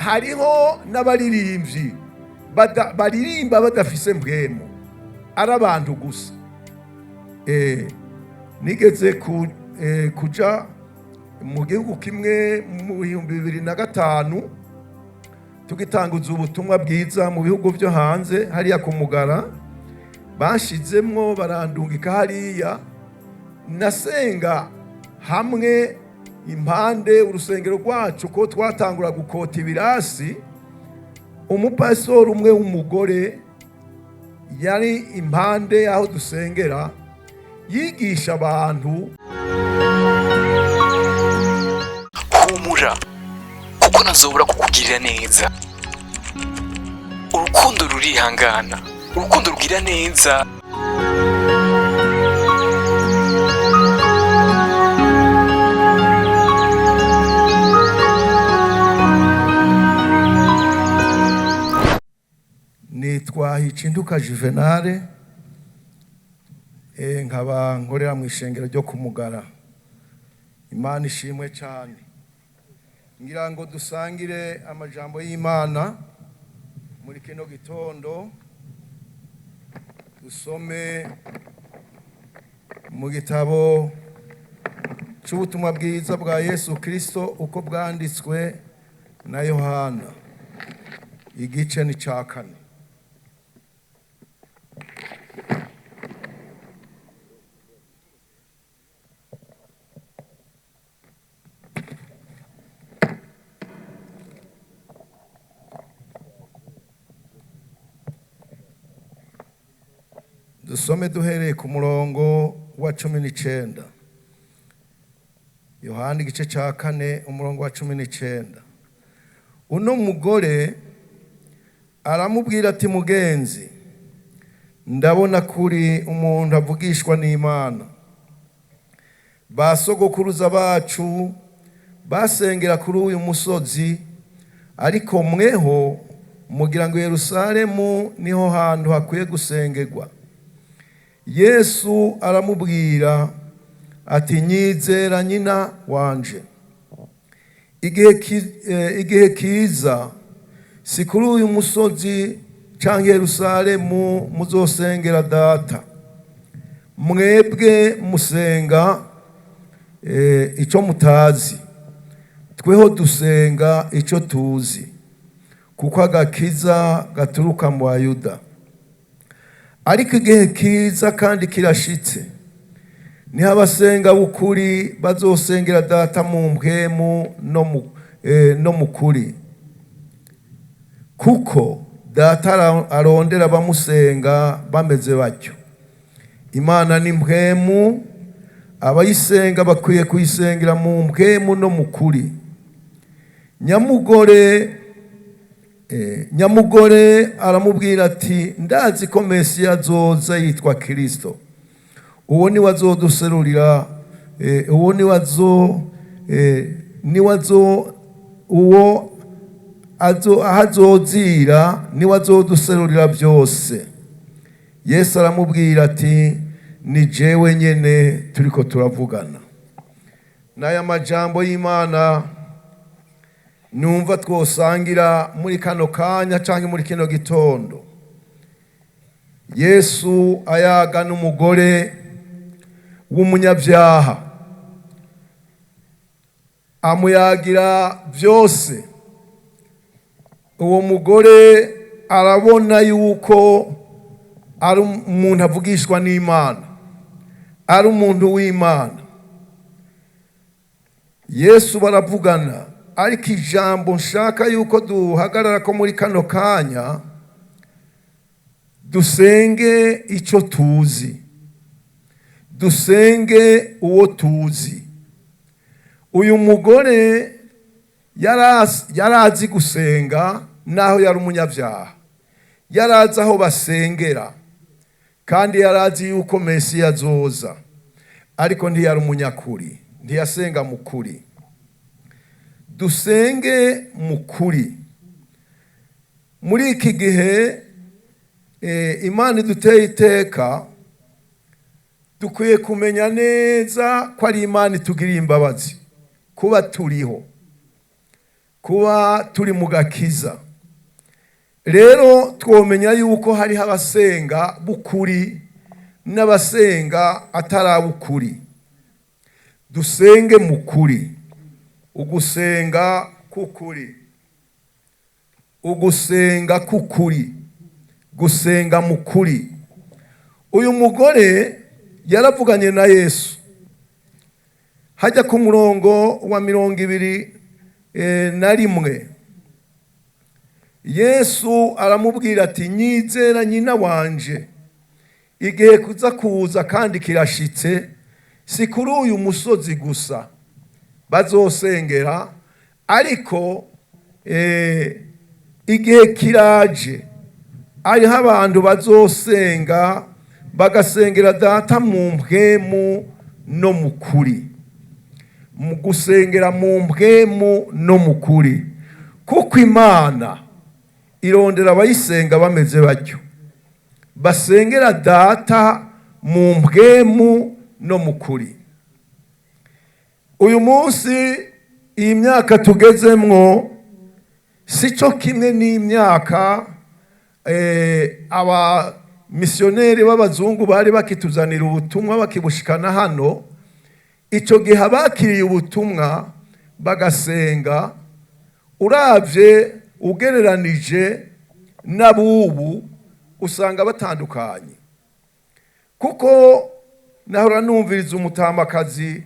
hariho n'abaririmbyi baririmba badafise mpwemu, ari abantu gusa. Nigeze kuja mu gihugu kimwe mu 2005 tugitanguza ubutumwa bwiza mu bihugu byo hanze, hariya ku Mugara bashizemwo barandungika hariya, nasenga hamwe impande urusengero rwacu ko twatangura gukota ibirasi. Umupasteur umwe w'umugore yari impande aho dusengera yigisha abantu, humura kuko nazobura kukugirira neza. Urukundo rurihangana, urukundo rugira neza. nitwa HICINTUKA Juvenal, nkaba nkorera mu ishengero ryo ku Mugara. Imana ishimwe cyane. Ngira ngo dusangire amajambo y'Imana muri kino gitondo. Dusome mu gitabo cy'ubutumwa bwiza bwa Yesu Kristo uko bwanditswe na Yohana, igice ni ca 4. Dusome duhereye ku murongo wa 19. Yohana igice ca 4 umurongo wa 19. Uno mugore aramubwira ati, mugenzi, ndabona kuri umuntu avugishwa n'Imana. Basogokuruza bacu basengera kuri uyu musozi, ariko mweho mugira ngo Yerusalemu niho hantu hakwiye gusengerwa. Yesu aramubwira ati, nyizera nyina wanje, igihe kiza si kuri uyu musozi canke Yerusalemu muzosengera data. Mwebwe musenga ico mutazi, tweho dusenga ico tuzi, kuko agakiza gaturuka mu Bayuda. Ariko igihe kiza kandi kirashitse, niho abasenga b'ukuri bazosengera data mu mpwemu no mu kuri, kuko data arondera abamusenga bameze batyo. Imana ni mpwemu, abayisenga bakwiye kuyisengera mu mpwemu no mu kuri. Nyamugore aramubwira ati, ndazi ko Mesiya azoza yitwa Kristo. Uwo ni wazoduserurira, ahazozira ni wazoduserurira byose. Yesu aramubwira ati, ni jewe nyene turiko turavugana. N'aya majambo y'Imana numva twosangira muri kano kanya canke muri kino gitondo. Yesu ayaga n'umugore w'umunyabyaha, amuyagira byose. Uwo mugore arabona yuko ari umuntu avugishwa n'Imana, ari umuntu w'Imana. Yesu baravugana, ariko ijambo nshaka yuko duhagarara ko muri kano kanya, dusenge ico tuzi, dusenge uwo tuzi. Uyu mugore yarazi gusenga naho yari umunyabyaha, yarazi aho basengera, kandi yarazi yuko Mesiya azoza, ariko ntiyari umunyakuri, ntiyasenga mu kuri. Dusenge mu kuri. Muri iki gihe Imana iduteye iteka, dukwiye kumenya neza ko ari Imana itugirira imbabazi kuba turiho. kuba turi mu gakiza. Rero twomenya yuko hariho abasenga bukuri n'abasenga atarabukuri. Dusenge mu kuri, ugusenga kukuri, ugusenga kukuri, gusenga mu kuri. Uyu mugore yaravuganye na Yesu, hajya ku murongo wa 21. Yesu aramubwira ati, nyizera nyina wanje, igihe kuza kuza kandi kirashitse, si kuri uyu musozi gusa bazosengera, ariko igihe kiraje, hariho abantu bazosenga bagasengera Data mu mpwemu no mu kuri. Mu gusengera mu mpwemu no mu kuri, kuko Imana irondera abayisenga bameze batyo, basengera Data mu mpwemu no mu kuri. Uyu munsi iyi myaka tugezemwo sico kimwe n'imyaka aba missionnaire b'abazungu bari bakituzanira ubutumwa bakibushikana hano. Ico gihe abakiriye ubutumwa bagasenga, uravye ugereranije n'abubu usanga batandukanye. Kuko nahora numviriza umutamakazi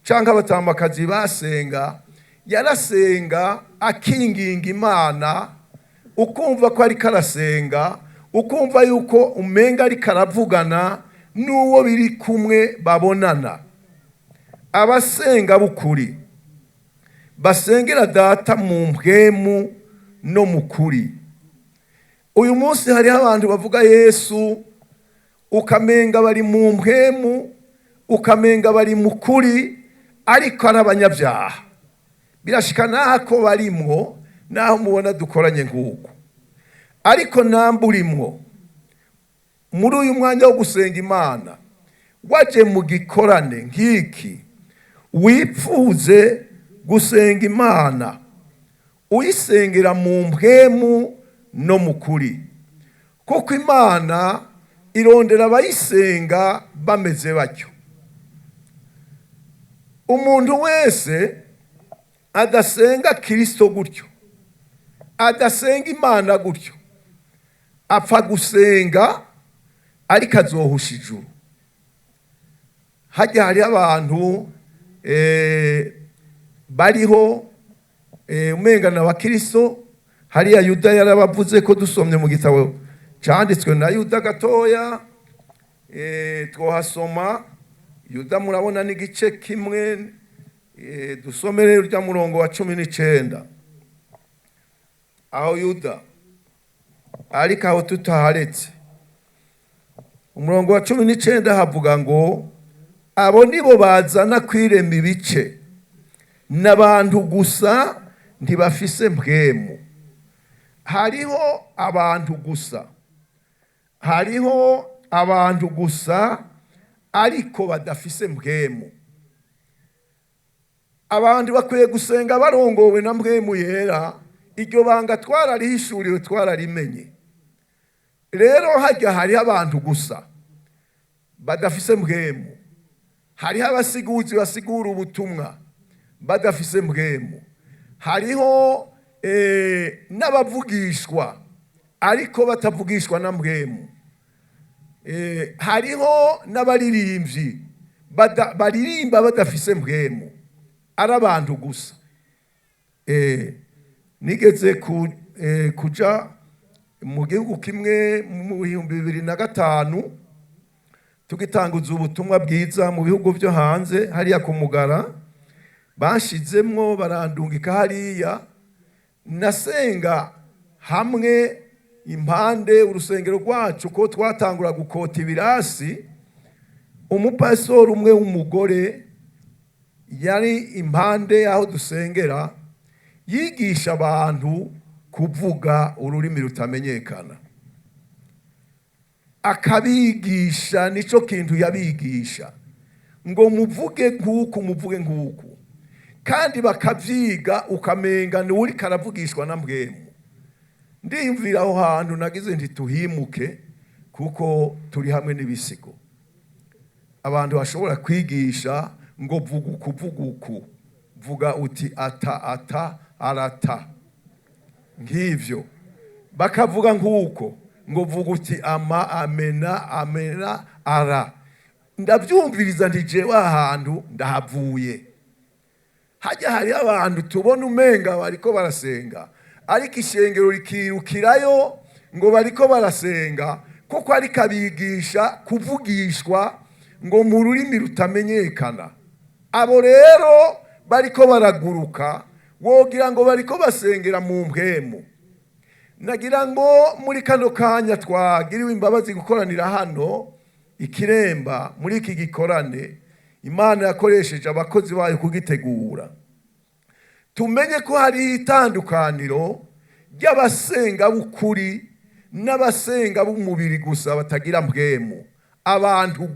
canke abatamakazi basenga, yarasenga akinginga Imana, ukumva ko ari karasenga, ukumva yuko umenga ari karavugana n'uwo biri kumwe babonana. Abasenga bukuri basengera Data mu mpwemu no mu kuri. Uyu munsi hariho abantu bavuga Yesu, ukamenga bari mu mpwemu, ukamenga bari mu kuri, ariko ari abanyabyaha. Birashika nako barimwo, naho mubona dukoranye nguko. Ariko namburimwo muri uyu mwanya wo gusenga Imana, waje mu gikorane nk'iki, wipfuze gusenga Imana, uyisengera mu mpwemu no mu kuri, kuko Imana irondera abayisenga bameze batyo. Umuntu wese adasenga Kristo gutyo, adasenga Imana gutyo, apfa gusenga ariko azohusha ijuru. Hajya hari abantu bariho umengana wa Kristo. Hariya Yuda yarabavuze ko dusomye mu gitabo cyanditswe na Yuda gatoya, twohasoma. Yuda murabona n'igice kimwe, dusomere urya murongo wa 19. Aho Yuda ariko aho tutaharetse, umurongo wa 19 havuga ngo, abo nibo bazana kwirema ibice, n'abantu gusa ntibafise mpwemu. Hariho abantu gusa, hariho abantu gusa ariko badafise mpwemu. Abantu bakwiye gusenga barongowe na mpwemu yera. Iryo banga twararihishuriwe, twararimenye. Rero hajya hariho abantu gusa badafise mpwemu, hariho abasiguzi basigura ubutumwa badafise mpwemu, hariho n'abavugishwa ariko batavugishwa na mpwemu, hariho n'abaririmbyi baririmba badafise mpwemu. Ari abantu gusa. Nigeze kuja mu gihugu kimwe mu 2005 tugitanguza ubutumwa bwiza mu bihugu byo hanze. Hariya ku Mugara bashizemwo barandungika hariya, nasenga hamwe impande urusengero rwacu ko twatangura gukota ibirasi. Umupasteur umwe w'umugore yari impande aho dusengera, yigisha abantu kuvuga ururimi rutamenyekana, akabigisha. Nico kintu yabigisha ngo muvuge nk'uku, muvuge nk'uku. kandi bakavyiga ukamenga ni uri karavugishwa na mpwemu. Ndiyumvira aho hantu nagize nti tuhimuke kuko turi hamwe n'ibisigo. Abantu bashobora kwigisha ngo vuguku vuga uti ata arata ngivyo, bakavuga nguko ngo vuga uti ama amena ara. Ndavyumviriza nti jewe ahantu ndahavuye. Hajya hari abantu tubona umenga bariko barasenga ariko ishengero rikirukirayo ngo bariko barasenga kuko ari kabigisha kuvugishwa ngo mu rurimi rutamenyekana. Abo rero bariko baraguruka wogira ngo bariko basengera mu mpwemu. Nagira ngo muri kano kanya twagiriwe imbabazi gukoranira hano Ikiremba muri iki gikorane Imana yakoresheje abakozi bayo kugitegura. Tumenye ko hari itandukaniro ry'abasenga b'ukuri n'abasenga b'umubiri gusa batagira mpwemu. Abantu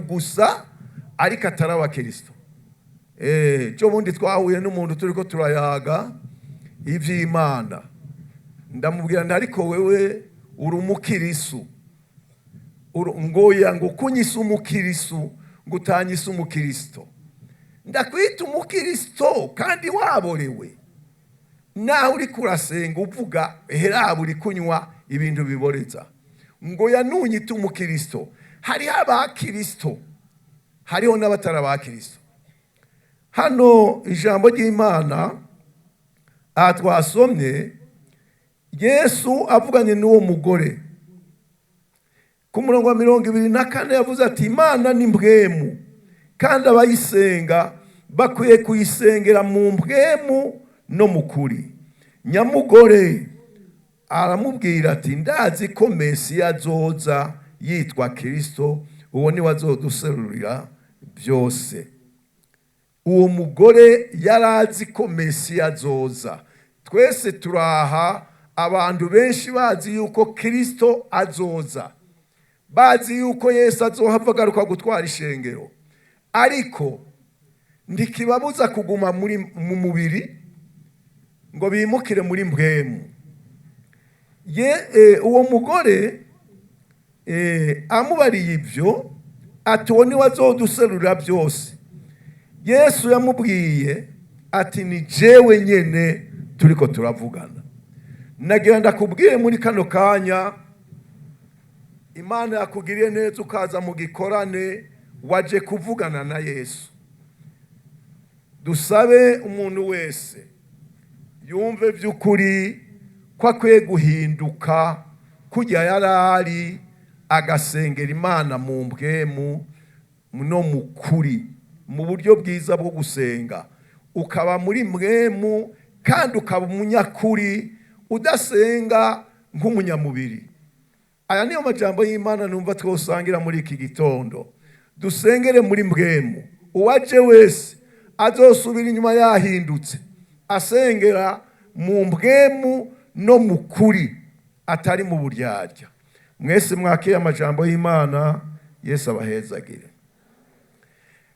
gusa ariko atari abakristo. Cyo bundi twahuye n'umuntu turiko turayaga ivy'Imana. Ndamubwira nti ariko wewe uri umukirisu. Ngoya ngo kunyisa umukirisu ngutanyisa umukristo. Ndakwita umukristo kandi waborewe. Naho uri kurasenga uvuga herabu uri kunywa ibintu biboreza. Ngoya nunyita umukristo. Hariho abakristo, hariho n'abatari abakristo. Hano ijambo ry'Imana twasomye Yesu avuganye n'uwo mugore ku murongo wa 24 yavuze ati Imana ni mpwemu kandi abayisenga bakwiye kuyisengera mu mpwemu no mu kuri. Nyamugore aramubwira ati ndazi ko Mesiya azoza yitwa Kristo, uwo ni wazoduserurira byose. Uwo mugore yarazi ko Mesiya azoza. Twese turaha abantu benshi bazi yuko Kristo azoza, bazi yuko Yesu azohava agaruka gutwara ishengero, ariko ndikibabuza kuguma mu mubiri ngo bimukire muri mpwemu. Uwo mugore amubariye ibyo ati uwo ni wazoduserurira byose. Yesu yamubwiye ati ni jewe nyene turiko turavugana. Nagira ndakubwire muri kano kanya Imana yakugiriye neza ukaza mu gikorane waje kuvugana na Yesu. Dusabe umuntu wese yumve by'ukuri ko akwiye guhinduka kujya yarari agasengera Imana mu mpwemu no mu kuri, mu buryo bwiza bwo gusenga. Ukaba muri mpwemu kandi ukaba umunyakuri, udasenga nk'umunyamubiri. Aya niyo majambo y'Imana numva twosangira muri iki gitondo. Dusengere muri mpwemu. Uwaje wese azosubira inyuma yahindutse, asengera mu mpwemu no mu kuri, atari mu buryarya. Mwese mwakiye amajambo y'Imana. Yesu abahezagire.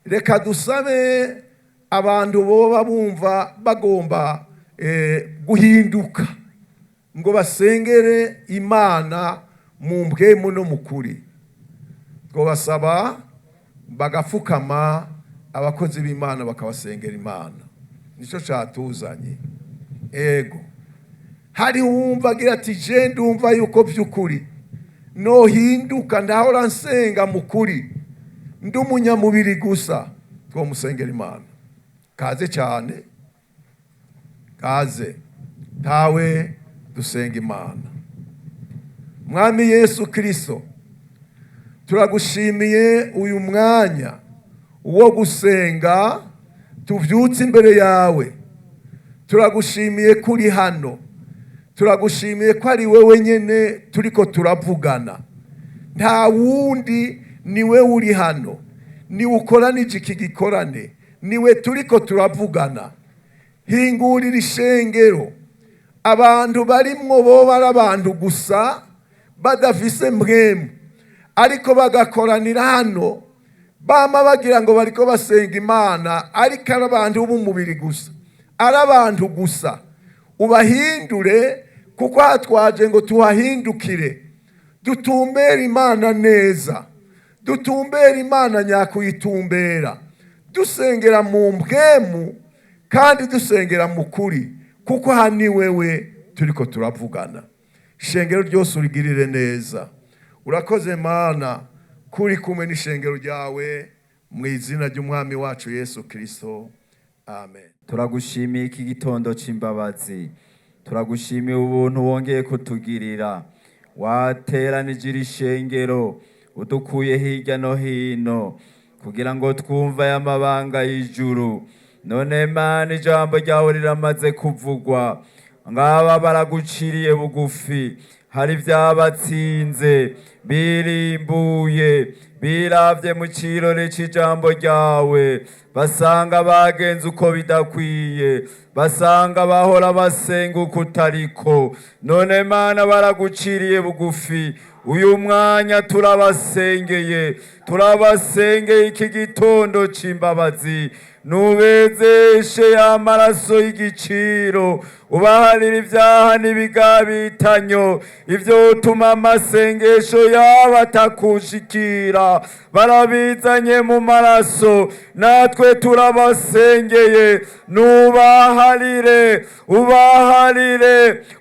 Reka dusabe abantu boba bumva bagomba guhinduka ngo basengere Imana mu mpwemu no mu kuri. Ngo basaba bagafukama, abakozi b'Imana bakabasengera Imana. Nico cyatuzanye. Ego hari wumva agira ati je ndumva yuko by'ukuri no hinduka ndahora nsenga mu kuri, ndi umunyamubiri gusa, two musengera Imana. Kaze cyane, kaze tawe dusenga Imana. Mwami Yesu Kristo, turagushimiye uyu mwanya uwo gusenga tuvyutse imbere yawe. Turagushimiye kuri hano, turagushimiye ko ari wewe nyene turiko turavugana. Nta wundi, niwe uri hano, ni ukoranije iki gikorane, niwe turiko turavugana. Hingurira ishengero, abantu barimwo bo bari abantu gusa badafise mpwemu, ariko bagakoranira hano bama bagira ngo bariko basenga Imana ariko ari abantu b'umubiri gusa, ari abantu gusa. Ubahindure kuko hatwaje ngo tuhahindukire, dutumbere Imana neza, dutumbere Imana nyakuyitumbera, dusengera mu mpwemu kandi dusengera mu kuri, kuko hani wewe turiko turavugana. Ishengero ryose urigirire neza. Urakoze Mana kuri kumwe n'ishengero ryawe, mu izina ry'umwami wacu Yesu Kristo, amen. Turagushimiye iki gitondo c'imbabazi, turagushimiye ubuntu wongeye kutugirira. Wateranije iri shengero udukuye hirya no hino kugira ngo twumve y'amabanga y'ijuru. None Mana, ijambo ryawe riramaze kuvugwa, ngaba baraguciriye bugufi, hari vyabatsinze birimbuye, biravye mu kirore c'ijambo ryawe, basanga bagenze uko bidakwiye, basanga bahora basenga uko utariko. None Mana, baraguciriye bugufi, uyu mwanya turabasengeye iki gitondo c'imbabazi. Nubezeshe y'amaraso y'igiciro, ubaharira ivyaha n'ibigabitanyo, ivyo utuma amasengesho yabo atakushikira. Barabizanye mu maraso, natwe turabasengeye. Nubaharire,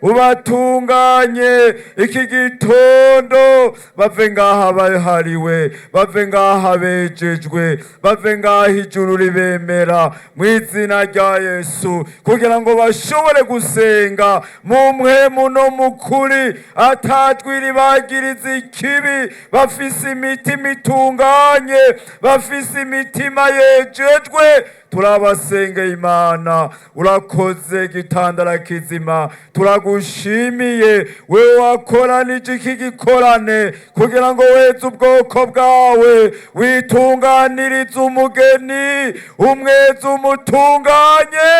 ubatunganye iki gitondo, bave ngaha bahariwe, bave ngaha bejejwe, bave ngaha ijuru ribemera mu izina rya Yesu, kugira ngo bashobore gusenga mu mpwemu no mu kuri, atatwiri bagiriza ikibi, bafise imitima itunganye, bafise imitima yejejwe. Turabasengeye Imana, urakoze gitandara kizima, turagushimiye wewe wakoranije iki gikorane kugira ngo weze ubwoko bwawe, witunganirize umugeni, umweze umutunganye,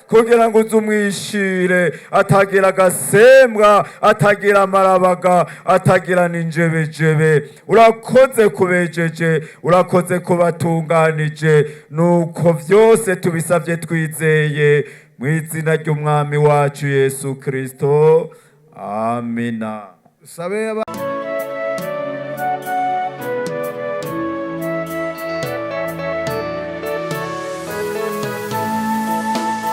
kugira ngo uzumwishire atagira agasembwa, atagira amarabaga, atagira n'injebejebe. Urakoze kubejeje, urakoze kubatunganije, nuko vyose tubisavye twizeye mu izina ry'umwami wacu Yesu Kristo, amina.